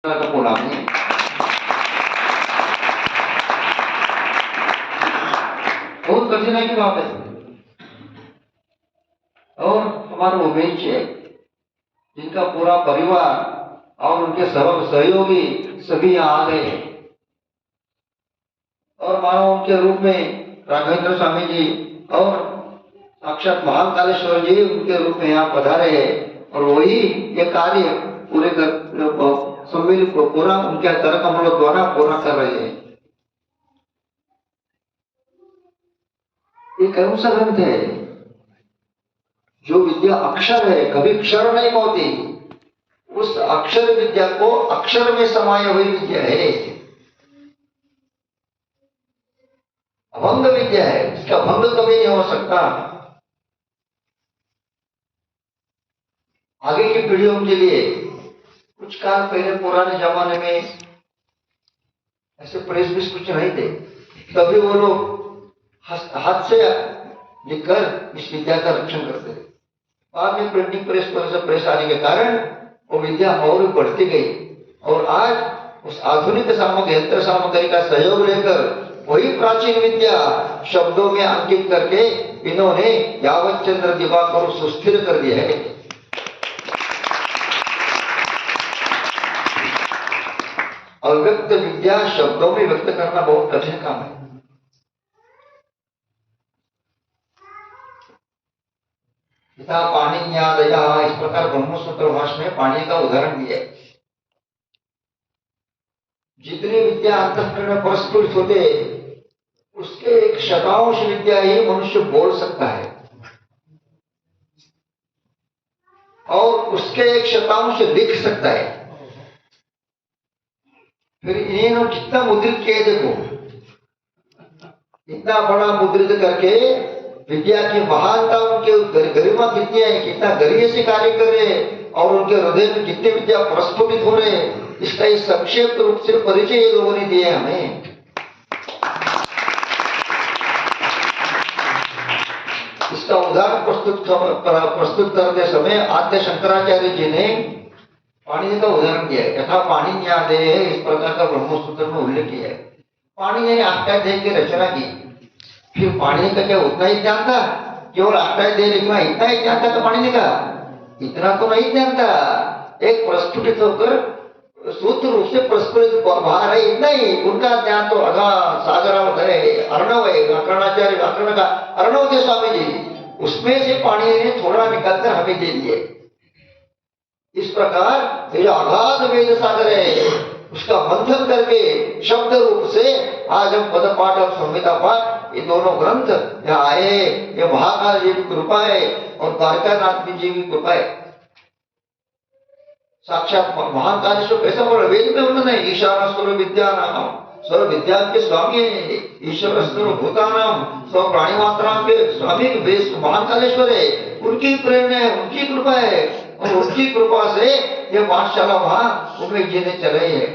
बोलांगे। बहुत कठिनाई की बात है। और हमारे उमेश है जिनका पूरा परिवार और उनके सहयोगी सभी यहाँ आ गए और मानो उनके रूप में राघवेंद्र स्वामी जी और साक्षात महाकालेश्वर जी उनके रूप में यहाँ पधारे हैं और वही ये कार्य पूरे सम्मिलित को पूरा उनके कर कमलों द्वारा पूरा कर रहे हैं। ये कौन सा ग्रंथ है? जो विद्या अक्षर है, कभी क्षर नहीं होती, उस अक्षर विद्या को अक्षर में समाये हुई विद्या है, अभंग विद्या है, इसका भंग कभी नहीं हो सकता। आगे की पीढ़ियों के लिए कुछ काल पहले पुराने जमाने में ऐसे प्रेस भी कुछ नहीं थे, तभी वो लोग हाथ से लिखकर इस विद्या का रक्षण करते थे। बाद में प्रिंटिंग प्रेस आने के कारण वो विद्या और भी बढ़ती गई और आज उस आधुनिक यंत्र सामग्री का सहयोग लेकर वही प्राचीन विद्या शब्दों में अंकित करके इन्होंने यावत चंद्र दिवाकर सुस्थिर कर दिया है। अव्यक्त विद्या शब्दों में व्यक्त करना बहुत कठिन काम है। पिता पाणिन्यादया, इस प्रकार ब्रह्मसूत्र भाष्य में पाणि का उदाहरण दिया है। जितनी विद्या अंतःकरण में प्रस्फुटित होते उसके एक शतांश विद्या ही मनुष्य बोल सकता है और उसके एक शतांश लिख सकता है। फिर इन्हें कितना मुद्रित किए, देखो इतना बड़ा मुद्रित करके विद्या की महानता, उनके गरिमा कितनी है, कितना गर्य से कार्य कर रहे हैं और उनके हृदय में कितनी विद्या प्रस्फुटित हो रहे हैं, इसका एक संक्षेप रूप से परिचय ये लोगों ने दिए हमें। इसका उदाहरण प्रस्तुत करते समय आद्य शंकराचार्य जी ने पाणिनि का उदाहरण दिया है। यथा पाणिन्यादेः, इस प्रकार का ब्रह्मसूत्र में उल्लेख किया है। पाणिनि ने अष्टाध्यायी की रचना की, फिर पाणिनि का क्या उतना ही ज्ञान था? केवल अष्टाध्यायी लिखना इतना ही ज्ञान था तो पाणिनि का? इतना तो नहीं ज्ञान था। एक प्रस्फुटित होकर सूत्र रूप से प्रस्फुटित बाहर है, इतना ही। उनका ज्ञान तो अगा सागरावत है, अर्णव है, व्याकरणाचार्य व्याकरण का अर्णव थे स्वामी जी, उसमें से पाणिनि ने थोड़ा निकालकर हमें दे दिए। इस प्रकार ये जो अगाध वेद सागर है उसका मंथन करके शब्द रूप से आज हम पद पाठ और संहिता पाठ ये दोनों ग्रंथ यहाँ आए। ये महाकाल जी की कृपा है और द्वारकानाथ जी की कृपा है। साक्षात महाकालेश्वर कैसा बोल रहे वेद में उन्होंने ईशान सर्व विद्या नाम, सर्व विद्या के स्वामी है, ईश्वर सर्व भूतानाम, सर्व प्राणी मात्रा के स्वामी महाकालेश्वर है। उनकी प्रेरणा है, उनकी कृपा है और उनकी कृपा से ये पाठशाला वहां उमेश जी ने चलाई है।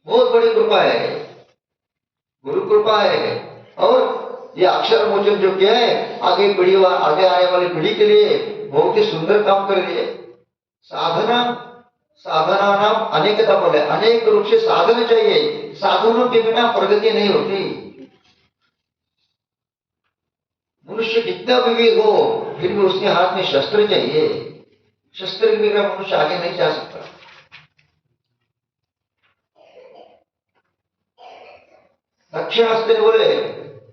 बहुत बड़ी कृपा है, गुरु कृपा है। और ये अक्षर मोचन जो किया है आगे आने वाली पीढ़ी के लिए बहुत ही सुंदर काम कर दिए। साधना नाम अनेकता बोले, अनेक रूप से साधन चाहिए, साधनों के बिना प्रगति नहीं होती। मनुष्य कितना विवेक हो फिर भी उसके हाथ में शस्त्र चाहिए, शस्त्र के बिना मनुष्य आगे नहीं जा सकता। दक्षिणास्ते बोले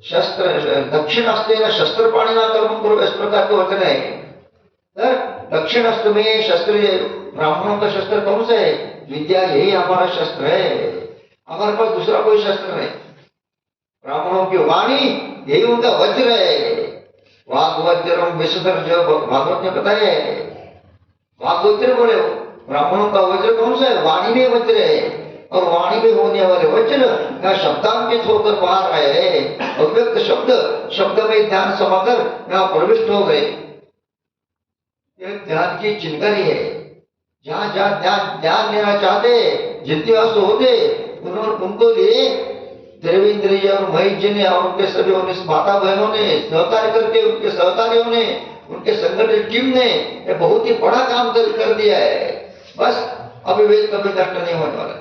शस्त्र, दक्षिणास्ते शस्त्र पाणिना कर्म करो, इस प्रकार के वचन है। दक्षिण हस्त में शस्त्र, ब्राह्मणों का शस्त्र कौन सा है? विद्या, यही हमारा शस्त्र है, हमारे पास दूसरा कोई शस्त्र नहीं। ब्राह्मणों की वाणी यही उनका वज्र है। वाग वज्रम विशुद्धर, जो भागवत ने बताया है, वाग वज्र बोले ब्राह्मणों का वज्र कौन सा है? वाणी में वज्र है और वाणी में होने वाले वज्र यहाँ शब्दांकित होकर बाहर आए हैं। अव्यक्त शब्द में ध्यान समाकर यहाँ प्रविष्ट हो गए। यह ध्यान की चिंगारी है। जहां जहां ध्यान लेना चाहते जिज्ञासु होते उनको लिए देवेंद्र जी और महेश जी ने और उनके सभी माता बहनों ने सहकार्य करके, उनके सहकारियों ने, उनके संगठन टीम ने बहुत ही बड़ा काम कर दिया है। बस अभी वेद कभी नष्ट नहीं होने वाला।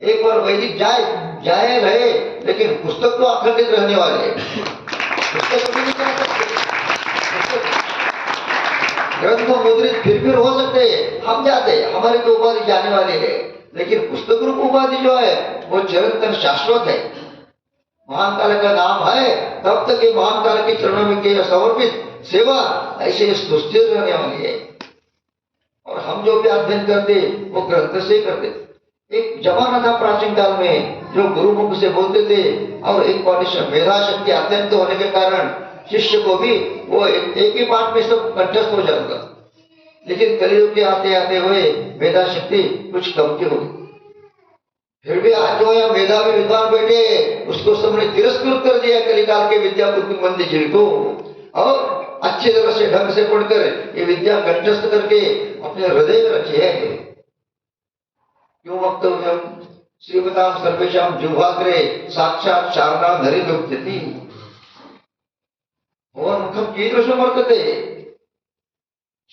एक बार वैदिक जाए रहे, लेकिन पुस्तक तो अखंडित रहने वाले हैं। पुस्तक कभी नहीं जा सकते, ग्रंथ मुद्रित फिर हो सकते हैं, हम जाते, हमारे तो उपाधि जाने वाले हैं, लेकिन पुस्तक रूप उपाधि जो है वो चिरंतन शाश्वत है। महान काल का नाम है, तब तक ये महान काल के चरणों में के समर्पित सेवा ऐसे सुस्थिर रहने वाली है। और हम जो भी अध्ययन करते वो ग्रंथ से करते। एक जमाना था प्राचीन काल में जो गुरुमुख से बोलते थे, और एक कॉन्डिशन मेधा शक्ति अत्यंत होने के कारण शिष्य को भी वो एक ही पाठ में सब कंठस्थ हो जाता। लेकिन कलयुग के आते आते हुए मेधा शक्ति कुछ कम की होगी। फिर भी आज जो है मेधावी विद्वान बैठे, उसको सबने तिरस्कृत कर दिया कलिकाल के विद्या मंदिर जी को, और अच्छी तरह से ढंग से पढ़कर ये विद्या कंठस्थ करके अपने हृदय में रखी है। क्यों वक्तव्यम श्रीमताम सर्वेशाम जुह्वाग्रे साक्षात शारदा धरी लोक्यति भवन मुखम कीदृशं वर्तते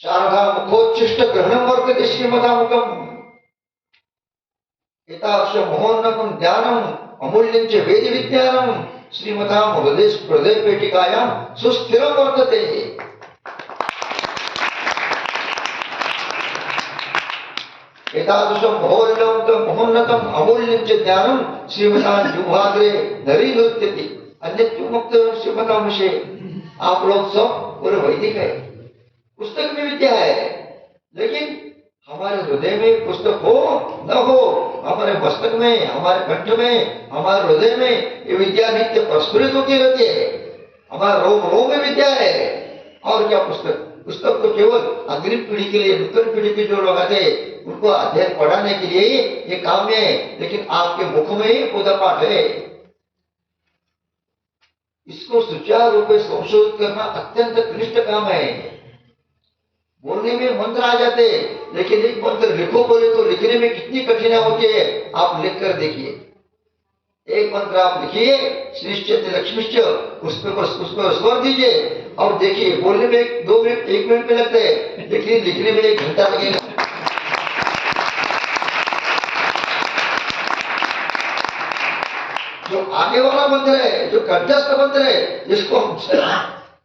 शारदा मुखोच्छिष्ट ग्रहणं वर्तते श्रीमता मुखम एतादृश महोन्नतं ज्ञानम् अमूल्यं च वेद विज्ञानं श्रीमतां हृदय पेटिकायां सुस्थिरं वर्तते। एतादृशं महोन्नतं अमूल्यं च ज्ञानं श्रीमतां जुह्वाग्रे धरी लोक्यति। अन्य क्यों मुक्त श्रीमतां विषय? आप लोग सब पूरे वैदिक है, पुस्तक में विद्या है, लेकिन हमारे हृदय में पुस्तक हो न हो, हमारे मस्तक में, हमारे कंठ में, हमारे हृदय में ये विद्या नित्य प्रस्फुरित होती रहती है। हमारे रोम रोम में विद्या है। और क्या पुस्तक? पुस्तक तो केवल अग्रिम पीढ़ी के लिए, नूतन पीढ़ी के जो लोग आते हैं उनको अध्ययन पढ़ाने के लिए ये काम है, लेकिन आपके मुख में ही पूजा पाठ है। इसको सुचारू रूप से संशोधित करना अत्यंत क्लिष्ट काम है। बोलने में मंत्र आ जाते, लेकिन एक मंत्र लिखो बोले तो लिखने में कितनी कठिनाई होती है, आप लिख कर देखिए। एक मंत्र आप लिखिए, श्रीश्चेत लक्ष्मीश्च, उस पर स्वर दीजिए और देखिए, बोलने में 2 मिनट 1 मिनट में लगते हैं, लेकिन लिखने में 1 घंटा लगेगा। जो आगे वाला मंत्र है, जो कंठस्थ मंत्र है, जिसको हम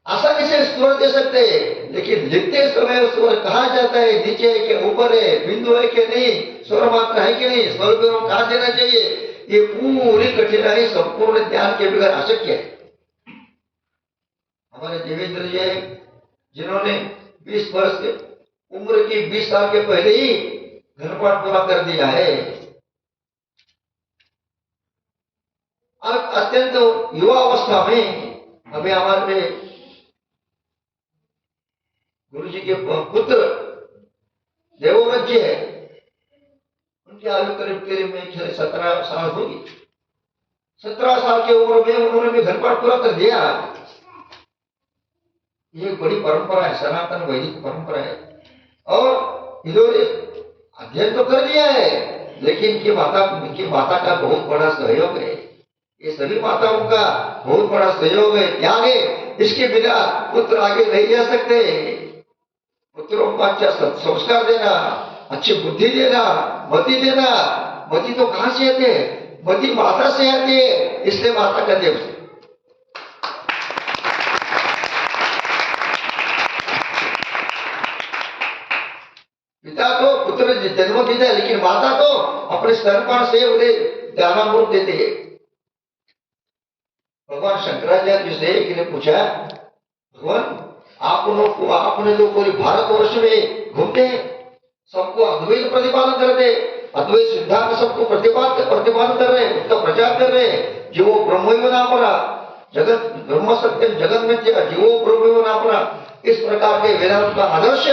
आसानी से स्वर दे सकते हैं, लेकिन लिखते समय स्वर कहाँ जाता है, नीचे है कि ऊपर है, बिंदु है कि नहीं, स्वर मात्रा है कि नहीं, स्वर विराम कहाँ देना चाहिए, ये पूरी कठिनाई संपूर्ण ज्ञान के बगैर अशक्य है। हमारे देवेंद्र जी जिन्होंने 20 वर्ष के उम्र की 20 साल के पहले ही घनपाठ पूरा कर दिया है। अत्यंत युवा अवस्था में अभी हमारे गुरु जी के पुत्र देवव्रत जी है, उनकी आयु करीब में 17 साल होगी। 17 साल की उम्र में उन्होंने भी घनपाठ पूरा कर दिया। ये बड़ी परंपरा है, सनातन वैदिक परंपरा है। और इन्होंने अध्ययन तो कर दिया है, लेकिन इनकी माता का बहुत बड़ा सहयोग है। ये सभी माताओं का बहुत बड़ा सहयोग है, त्याग है। इसके बिना पुत्र आगे नहीं जा सकते। पुत्रों को अच्छा संस्कार देना, अच्छी बुद्धि देना, मति देना। मति तो कहां से आती है? मति माता से आती है, इसलिए माता का देव से। पिता तो पुत्र जन्म देता है, लेकिन माता तो अपने स्तनपान से उन्हें ज्ञानामृत देती है। भगवान शंकराचार्य से एक ने पूछा, भगवान आपने तो पूरी भारतवर्ष में घूमते हैं, सबको अद्वैत प्रतिपादन करते, अद्वैत सिद्धांत सबको प्रतिपादन कर रहे हैं, उसका प्रचार कर रहे हैं। जीवो ब्रह्मैव नापरा, जगत ब्रह्म सत्यम जगत मिथ्या, जीवो ब्रह्मैव नापरा। इस प्रकार के वेदांत का आदर्श,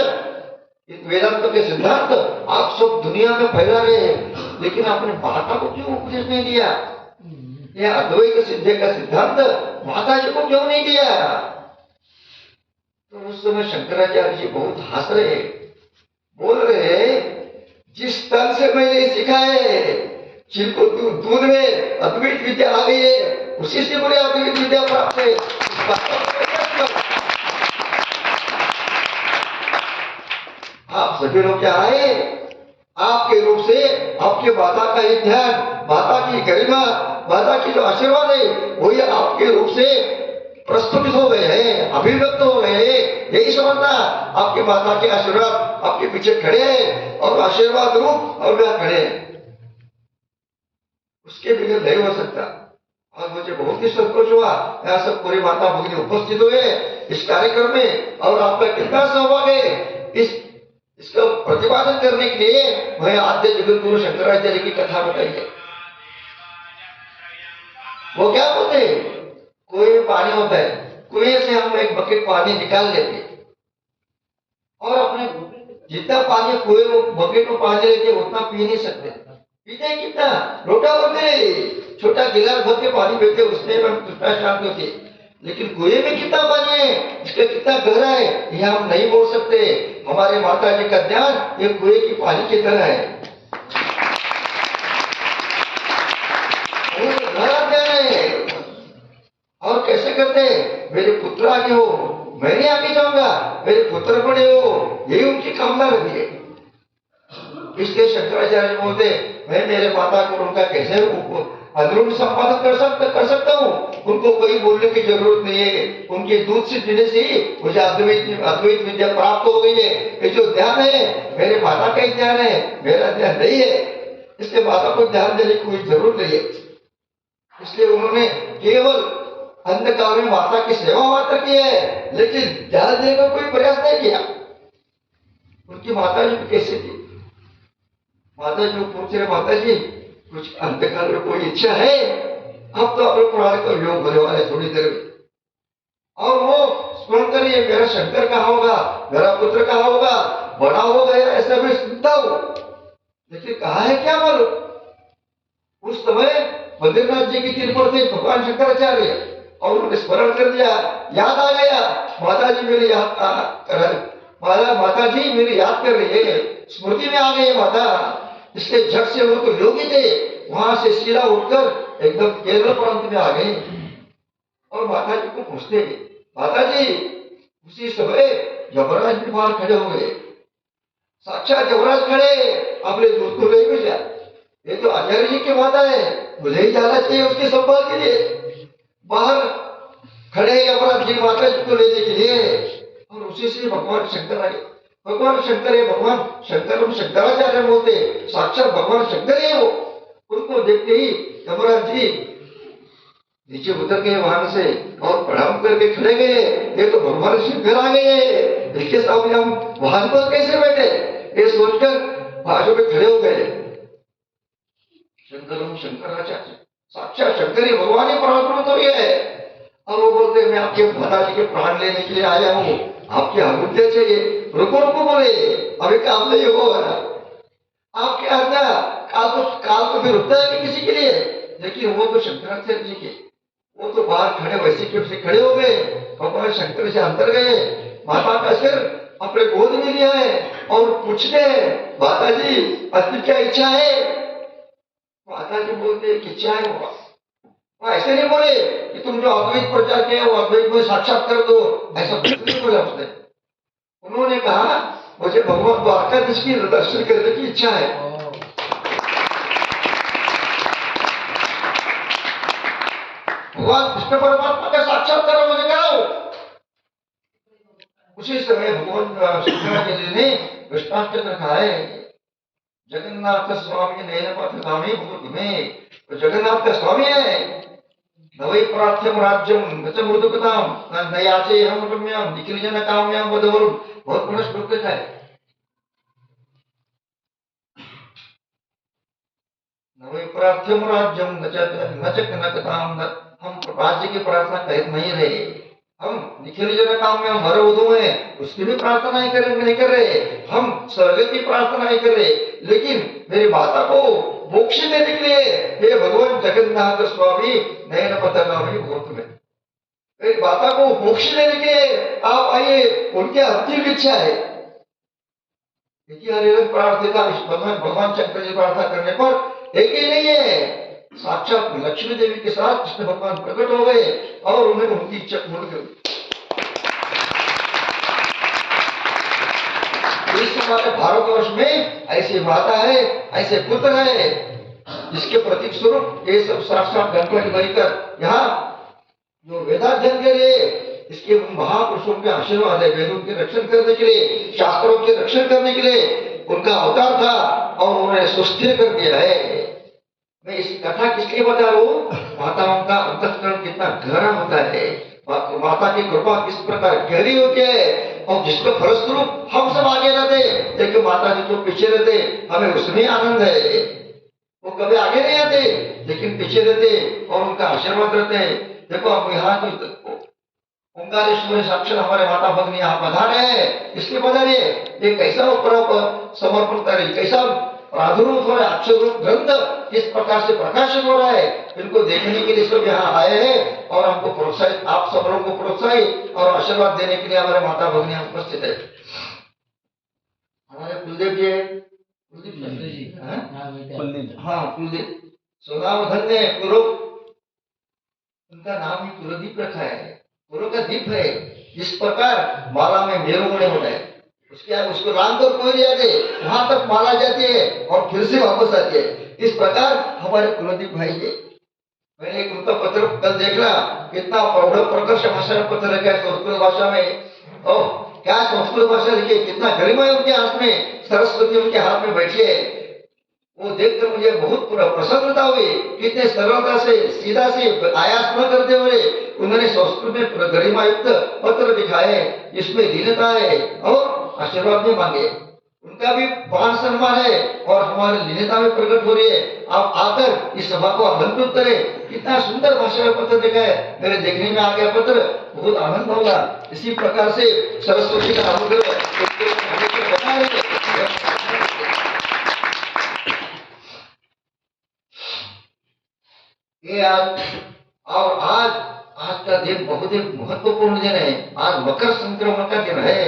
वेदांत के सिद्धांत आप सब दुनिया में फैला रहे हैं, लेकिन आपने माता को क्यों उपदेश नहीं दिया? यह अद्वैत सिद्धि का सिद्धांत माता जी को क्यों नहीं दिया? तो उस समय शंकराचार्य जी बहुत हंस रहे, बोल रहे, जिस तन से मैंने सीखा है, जिनको दूध में अद्वैत विद्या आ गई है, उसी से मुझे अद्वैत विद्या प्राप्त है। आप सभी लोग क्या आए, आपके रूप से आपके माता का ही ध्यान, माता की गरिमा, माता की जो आशीर्वाद है वही आपके रूप से प्रस्फुटित हो गए हैं, अभिव्यक्त हो गए हैं। यही समझना, आपके माता के आशीर्वाद आपके पीछे खड़े हैं और आशीर्वाद रूप और वह खड़े हैं, उसके बगैर नहीं हो सकता। और मुझे बहुत ही संतोष हुआ, यहाँ सब पूरी माता भगिनी उपस्थित हुए इस कार्यक्रम में, और आपका कितना सहभाग है इसका प्रतिपादन करने के लिए मैं आद्य जगत गुरु शंकराचार्य की कथा बताई है। वो क्या बोलते, कुएं में पानी होता है, कुएं से हम एक बकेट पानी निकाल लेते और अपने जितना पानी कुएं में बकेट में पानी लेते उतना पी नहीं सकते। पीते कितना, लोटा भरते, छोटा गिलास भर के पानी पीते, उसमें हम तृष्णा शांत होती। लेकिन कुएं में कितना पानी है, इसका कितना गहरा है, यह हम नहीं बोल सकते। हमारे माता जी का ध्यान ये कुएं की पानी की तरह है, गहरा ध्यान है। और कैसे करते, मेरे पुत्र आगे हो, मैं नहीं आगे जाऊंगा, मेरे पुत्र बड़े हो, यही उनकी कामना रहती है। इसलिए शंकराचार्य बोलते, मैं मेरे माता को उनका कैसे अंदरूनी संपादन कर सकता हूँ, उनको कोई बोलने की जरूरत नहीं है। उनके दूध से पीने से ही मुझे अद्वैत विद्या प्राप्त हो गई है। ये जो ध्यान है मेरे माता का ही ध्यान है, मेरा ध्यान नहीं है। इसलिए माता को ध्यान देने की कोई जरूरत नहीं है। इसलिए उन्होंने केवल अंधकाल में माता की सेवा मात्र की है, लेकिन ध्यान देने का कोई प्रयास नहीं किया। उनकी माता जी कैसे थी, माता जी पूछ रहे, माता जी कुछ अंतकाल में कोई इच्छा है? अब तो अपने पुराण का योग होने वाले थोड़ी देर में, और वो स्मरण करिए, मेरा शंकर कहाँ होगा, मेरा पुत्र कहाँ होगा, बड़ा हो गया ऐसा मैं सुनता हूं, लेकिन कहा है क्या मालूम। उस समय बद्रीनाथ जी की तीर पर थे भगवान शंकराचार्य, और उन्होंने स्मरण कर दिया, याद आ गया, माता जी मेरी माता जी मेरी याद कर रही है, स्मृति में आ गई माता। इसलिए झट से वो तो योगी थे, वहां से सीधा उठकर एकदम केरल प्रांत में आ गए और माता जी को पूछते, माता जी उसी समय यमराज भी बाहर खड़े हो गए, साक्षात यमराज खड़े, अपने दूध को ले भेजा, ये तो आचार्य जी की माता है, मुझे ही जाना चाहिए उसके संभाल के लिए। बाहर खड़े यमराज जी माता जी को लेने के लिए, और उसी से भगवान शंकर आए। भगवान शंकर है, भगवान शंकर हम शंकराचार्य बोलते, साक्षात भगवान शंकर है वो। उनको देखते ही यमराज जी नीचे उतर गए वाहन से और प्रणाम करके खड़े गए, ये तो भगवान शंकर आ गए, इसके सामने हम वाहन पर कैसे बैठे, ये सोचकर भाषण में खड़े हो गए। शंकर हम शंकराचार्य, साक्षात शंकर ही भगवान ही पराक्रम तो ये है। और वो बोलते, मैं आपके माता जी के प्राण लेने के लिए आया हूँ, आपकी आज्ञा चाहिए। रुको रुको बोले, अभी काम नहीं होगा, आपकी आज्ञा, काल तो फिर रुकता है किसी के लिए। लेकिन वो तो शंकराचार्य जी के, वो तो बाहर खड़े वैसे के वैसे खड़े हो गए, भगवान शंकर से अंदर गए, माता का सिर अपने गोद में लिया है और पूछते हैं, माता जी आपकी क्या इच्छा है? माता जी बोलते कि इच्छा है वो ऐसे नहीं बोले कि तुम जो अद्वैत प्रचार किया वो अद्वैत में साक्षात कर दो, ऐसा नहीं बोला उसने। उन्होंने कहा मुझे भगवान द्वारकाधीश की दर्शन करने की इच्छा है। भगवान कृष्ण परमात्मा का साक्षात्कार मुझे कराओ। उसी समय भगवान शंकराचार्य ने कृष्णाष्टक रखा है, जगन्नाथ स्वामी नयन पथ गामी भूत में, तो जगन्नाथ का स्वामी है। नवै प्रार्थ्यम राज्यम नच मृदुकताम नयाचे हम रम्याम निखिल जन काम्याम वधवरुम, बहुत बड़ा श्लोक लिखा है। नवै प्रार्थ्यम राज्यम नच कनकताम, हम राज्य की प्रार्थना कर नहीं रहे, हम निखिल जन काम्याम हर वधु में उसकी भी प्रार्थना नहीं कर रहे, हम स्वर्ग की प्रार्थना नहीं कर रहे, लेकिन मेरी माता को मोक्ष देने के लिए हे भगवान जगन्नाथ स्वामी नयन पथगामी भूत में, मेरी माता को मोक्ष देने के लिए आप आइए, उनकी अंतिम इच्छा है। प्रार्थना भगवान शंकर जी प्रार्थना करने पर एक ही नहीं है, साक्षात लक्ष्मी देवी के साथ कृष्ण भगवान प्रकट हो गए और उन्हें उनकी इच्छा पूर्ण कर दी। हमारे भारतवर्ष में ऐसी माता है, ऐसे पुत्र है, जिसके प्रतीक स्वरूप ये सब साक्षात गणपति बनकर यहाँ जो वेदाध्ययन के लिए इसके महापुरुषों के आशीर्वाद है, वेदों के रक्षण करने के लिए, शास्त्रों के रक्षण करने के लिए उनका अवतार था और उन्होंने सुस्थिर कर दिया है। मैं इस कथा किस लिए बता रहा हूँ? माताओं का अंतःकरण कितना गहरा होता है, माता की कृपा किस प्रकार गहरी होती है, और जिसके फलस्वरूप हम सब आगे रहते, लेकिन माता जी जो पीछे रहते हमें उसमें आनंद है। वो कभी आगे नहीं आते लेकिन पीछे रहते और उनका आशीर्वाद रहते हैं। देखो आप यहाँ जो ओंकारेश्वरी साक्षात हमारे माता भगनी यहाँ पधारे हैं, इसलिए पधारिए, ये कैसा समर्पण करे, कैसा प्रादुर्भूत हो रहा है, अक्षर रूप ग्रंथ किस प्रकार से प्रकाशित हो रहा है, इनको देखने के लिए सब यहाँ आए हैं और हमको प्रोत्साहित, आप सब लोगों को प्रोत्साहित और आशीर्वाद देने के लिए हमारे माता भगनी यहाँ उपस्थित है। हमारे कुलदेव जी है, कुलदीप, हाँ कुलदीप सोनावधन ने कुरु, उनका नाम ही कुलदीप रखा है, गुरु का दीप है। जिस प्रकार माला में मेरू होता है, उसको राम तो कोई जाते वहां तक माला जाती है और फिर से वापस आती है, इस प्रकार हमारे कुलदीप भाई है। मैंने एक उनका पत्र कल देखना, कितना प्रौढ़ प्रकर्ष भाषा में पत्र लिखा है संस्कृत भाषा में, और क्या संस्कृत भाषा लिखी, कितना गरिमा है उनके हाथ में, सरस्वती उनके हाथ में बैठी है। वो देखकर मुझे बहुत पूरा प्रसन्नता हुई, कितने सरलता से, सीधा से, आयास न करते हुए उन्होंने संस्कृत में गरिमा युक्त पत्र लिखा है, इसमें दीनता है और आशीर्वाद भी मांगे। उनका भी मान सम्मान है और हमारी लीनता में प्रकट हो रही है। आप आकर इस सभा को आमंत्रित करें, कितना सुंदर भाषा में पत्र लिखा है, मेरे देखने में आ गया पत्र, बहुत आनंद होगा। इसी प्रकार से सरस्वती का अनुग्रह ये आज का दिन बहुत ही महत्वपूर्ण दिन है। आज मकर संक्रमण का दिन है,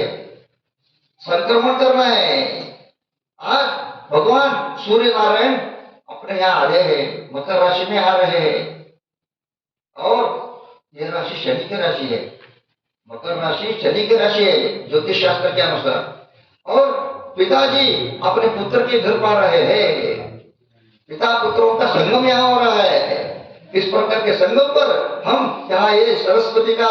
संक्रमण करना है। आज भगवान सूर्य नारायण अपने यहाँ आ रहे हैं, मकर राशि में आ रहे हैं, और यह राशि शनि की राशि है, मकर राशि शनि की राशि है ज्योतिष शास्त्र के अनुसार। और पिताजी अपने पुत्र के घर पा रहे हैं, पिता पुत्रों का संगम यहाँ हो रहा है। इस प्रकार के संगम पर हम यहाँ ये सरस्वती का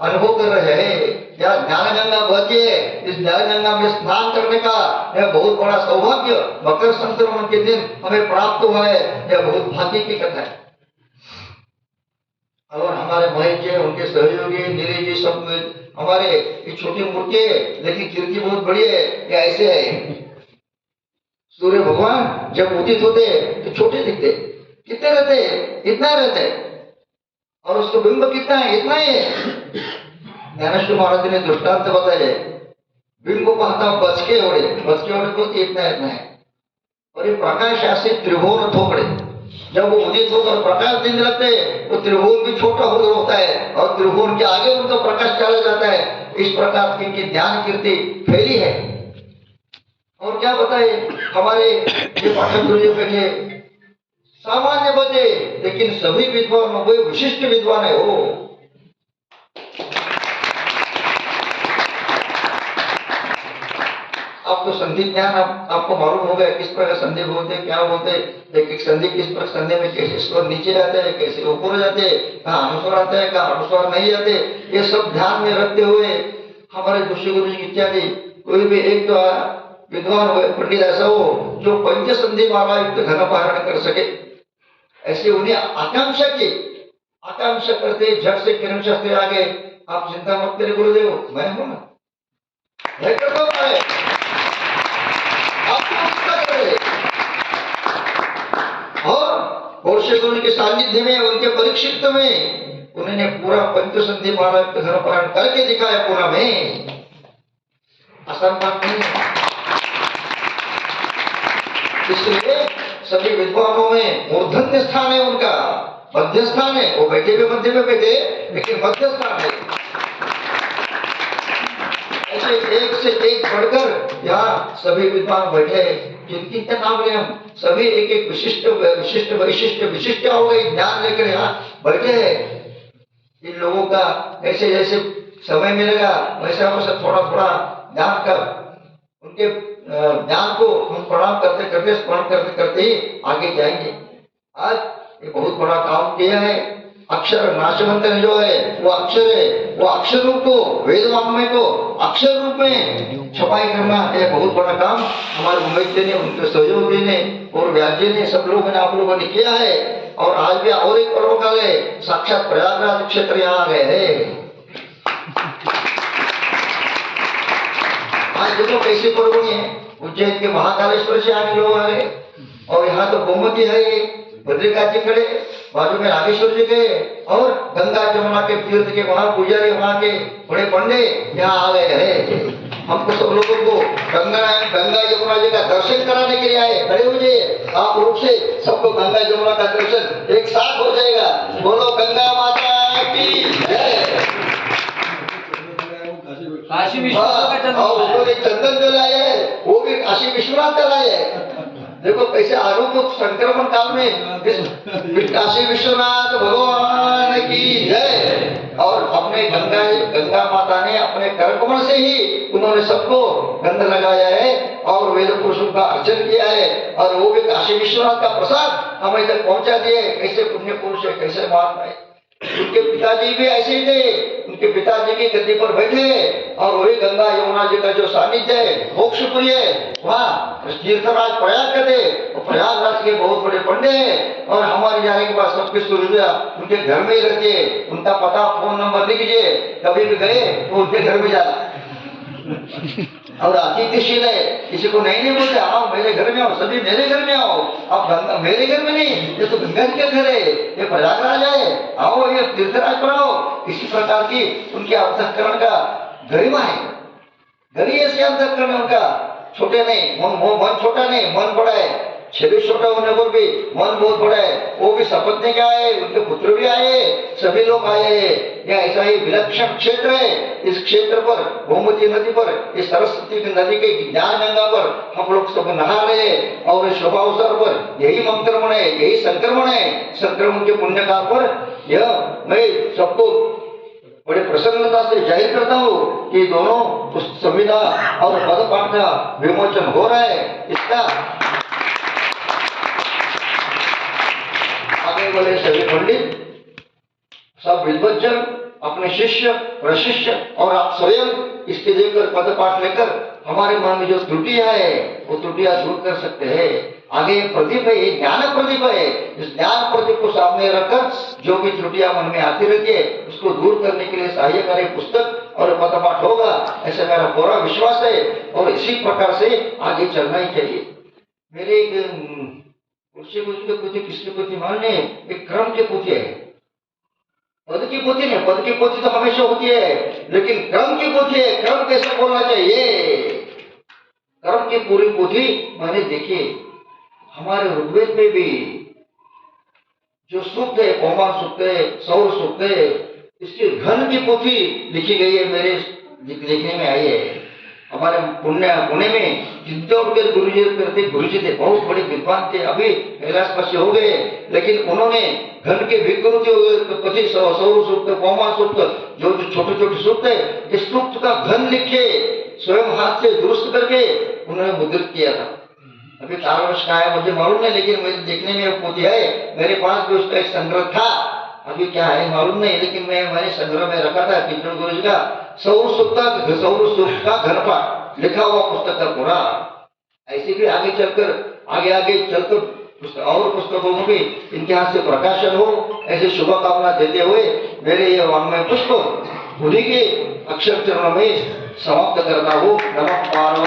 अनुभव कर रहे हैं। यहाँ ज्ञान गंगा बहती है, इस ज्ञान गंगा में स्नान करने का यह बहुत बड़ा सौभाग्य मकर संक्रमण के दिन हमें प्राप्त हुआ है। यह बहुत भाग्य की कथा है। और हमारे महेश जी, उनके सहयोगी नीरज जी, सब हमारे ये छोटी मूर्ति है लेकिन कीर्ति बहुत बड़ी है। ये ऐसे है, सूर्य भगवान जब उदित होते तो छोटे दिखते, कितने रहते, इतना रहते, और उसका बिंब कितना है, इतना ही है। ज्ञानेश्वर महाराज ने दृष्टांत बताए, बिंब को कहता बच के ओढ़े को इतना इतना है, और ये प्रकाश ऐसे त्रिभुवन थोपड़े, जब वो उदित होकर प्रकाश देने लगते तो त्रिभुवन भी छोटा होता है और त्रिभुवन के आगे उनका प्रकाश चला जाता है। इस प्रकार की ज्ञान कीर्ति फैली है। और क्या बताए, हमारे ये पाठक गुरु कहिए सामान्य बचे, लेकिन सभी विद्वान वे विशिष्ट विद्वान है। वो आपको संधि ज्ञान आपको मालूम होगा किस प्रकार संधि बोलते, क्या बोलते, एक संधि किस प्रकार, संधि में कैसे स्वर नीचे जाते हैं, कैसे ऊपर जाते हैं, कहाँ अनुस्वार आता है, कहाँ अनुस्वार नहीं आते, ये सब ध्यान में रखते हुए हमारे ऋषि गुरु जी इत्यादि कोई भी एक तो विद्वान हो, पंडित ऐसा हो जो पंच संधि माला युक्त घन पारण कर सके, ऐसे उन्हें आकांक्षा करते झट से किरण शास्त्री आ गए, आप चिंता मत करें गुरुदेव, मैं हूं ना, मैं कर दूंगा, और गुरु के सानिध्य में, उनके परीक्षित में उन्होंने पूरा पंच संधि माला युक्त घन पारण करके दिखाया पूरा में। आसान बात नहीं है। इसलिए सभी विद्वानों में मूर्धन्य स्थान है, उनका मध्य स्थान है। वो बैठे भी मध्य में बैठे, लेकिन मध्य स्थान है। ऐसे एक से एक बढ़कर यहाँ सभी विद्वान बैठे हैं, जिनकी नाम ले हम सभी एक एक विशिष्ट हो गई ज्ञान लेकर यहाँ बैठे हैं। इन लोगों का ऐसे जैसे समय मिलेगा वैसा वैसा थोड़ा थोड़ा ज्ञान का उनके ज्ञान को हम प्रणाम करते करते स्मरण करते करते ही आगे जाएंगे। आज ये बहुत बड़ा काम किया है। अक्षर नाशवंत जो है वो अक्षर है, वो अक्षर रूप को वेद वाङ्मय को अक्षर रूप में छपाई करना है बहुत बड़ा काम हमारे मुंबई जी ने, उनके सहयोग जी ने और व्यास जी ने, सब लोगों ने, आप लोगों ने किया है। और आज भी और एक पर्व काल है, साक्षात प्रयागराज क्षेत्र यहाँ आ गए हैं। आज देखो कैसे पर्व है, उज्जैन के महाकालेश्वर से आने लोग आ गए और यहाँ तो गोमती है, बद्रिकाथ जी खड़े, बाजू में नागेश्वर जी गए और गंगा जमुना के तीर्थ के वहां पुजारी, वहां के बड़े पंडे यहाँ आ गए हैं। हमको सब लोगों को गंगा यमुना जी का दर्शन कराने के लिए आए, खड़े हो जाइए आप रूप से, सबको गंगा जमुना का दर्शन एक साथ हो जाएगा। बोलो गंगा माता की जय। काशी विश्वनाथ का चंदन जो लाए वो भी काशी विश्वनाथ का लाए। देखो कैसे अनुभूत संक्रमण काल में काशी विश्वनाथ भगवान की जय। और अपने गंगा माता ने अपने कर कमल से ही उन्होंने सबको गंध लगाया है और वेद पुरुषों का अर्चन किया है और वो भी काशी विश्वनाथ का प्रसाद हमें तक पहुंचा दिए। कैसे पुण्य पुरुष है, कैसे महात्मा है। उनके पिताजी भी ऐसे ही थे, उनके पिताजी की गद्दी पर बैठे और वही गंगा यमुना जी का जो सानिध्य है मोक्षपुरी है, वहाँ तीर्थराज प्रयाग के थे और प्रयागराज के बहुत बड़े पंडे हैं। और हमारे जाने के बाद सबकी सुविधा उनके घर में ही रहती है। उनका पता फोन नंबर लिख लीजिए, कभी भी गए तो उनके घर में जाना। और अतिथिशील है, किसी को नहीं बोलते आओ मेरे घर में आओ, सभी मेरे घर में आओ। अब गंगा मेरे घर में नहीं, ये तो गंगा के घर है, ये प्रयागराज है, आओ ये तीर्थराज पर आओ। इसी प्रकार की उनके अंतःकरण का गरिमा है, गरिमा से अंतःकरण उनका छोटे नहीं, मन छोटा नहीं, मन बड़ा है। शरीर छोटा होने पर भी मन बहुत बड़ा है। वो भी सपत्नी के आए, उनके पुत्र भी आए, सभी लोग आए हैं। यह ऐसा ही विलक्षण क्षेत्र है। इस क्षेत्र पर गोमती नदी पर, इस सरस्वती की नदी के ज्ञान गंगा पर हम लोग सब नहा रहे हैं और इस शुभ अवसर पर यही संक्रमण है, यही संक्रमण है। संक्रमण के पुण्य काल पर यह मैं सबको बड़े प्रसन्नता से जाहिर करता हूँ कि दोनों संविदा और पद पाठ का विमोचन हो रहा है। इसका आगे वाले सभी पंडित, सब विद्वज्जन, अपने शिष्य, प्रशिष्य और आप स्वयं इसके लेकर पद पाठ लेकर हमारे मन में जो त्रुटियां है वो त्रुटियां दूर कर सकते हैं। आगे प्रदीप है, ये ज्ञान प्रदीप है। इस ज्ञान प्रदीप को सामने रखकर जो भी त्रुटियां मन में आती रहती है उसको दूर करने के लिए सहायकारी पुस्तक और पद पाठ होगा, ऐसा मेरा पूरा विश्वास है। और इसी प्रकार से आगे चलना ही चाहिए। मेरे किसकी पोथी मानने, एक क्रम की पोथी है, पद की पोथी नहीं। पद की पोथी तो हमेशा होती है, लेकिन क्रम की पोथी है। क्रम कैसे बोलना चाहिए, क्रम की पूरी पोथी मैंने देखी। हमारे ऋग्वेद में भी जो सूक्त है, पौमा सूक्त है, सौर सूक्त है, इसकी घन की पोथी लिखी गई है, मेरे लिखने में आई है। हमारे पुणे में चित्तौड़ के गुरु जी थे, बहुत बड़े विद्वान थे, अभी कैलाशवासी हो गए, लेकिन उन्होंने घन के विकृति सौर सूक्त, पौमा सूक्त, जो छोटे छोटे सूक्त है, इस सूक्त का घन लिखे स्वयं हाथ से दुरुस्त करके उन्होंने मुद्रित किया था। अभी 4 वर्ष का है मुझे मालूम नहीं, लेकिन मेरे देखने में वो पोथी है। मेरे पास भी उसका एक संग्रह था, अभी क्या है मालूम नहीं, लेकिन मैंने संग्रह में रखा था चित्तौड़ गुरु जी का सौर सूक्त का घनपाठ लिखा हुआ पुस्तक का पूरा। ऐसे भी आगे चलकर और पुस्तकों में भी इनके हाथ से प्रकाशन हो, ऐसे शुभकामना देते हुए मेरे ये वाङ्मय पुष्प उन्हीं के अक्षर चरणों में समाप्त करता हूँ। नमः पार्वती।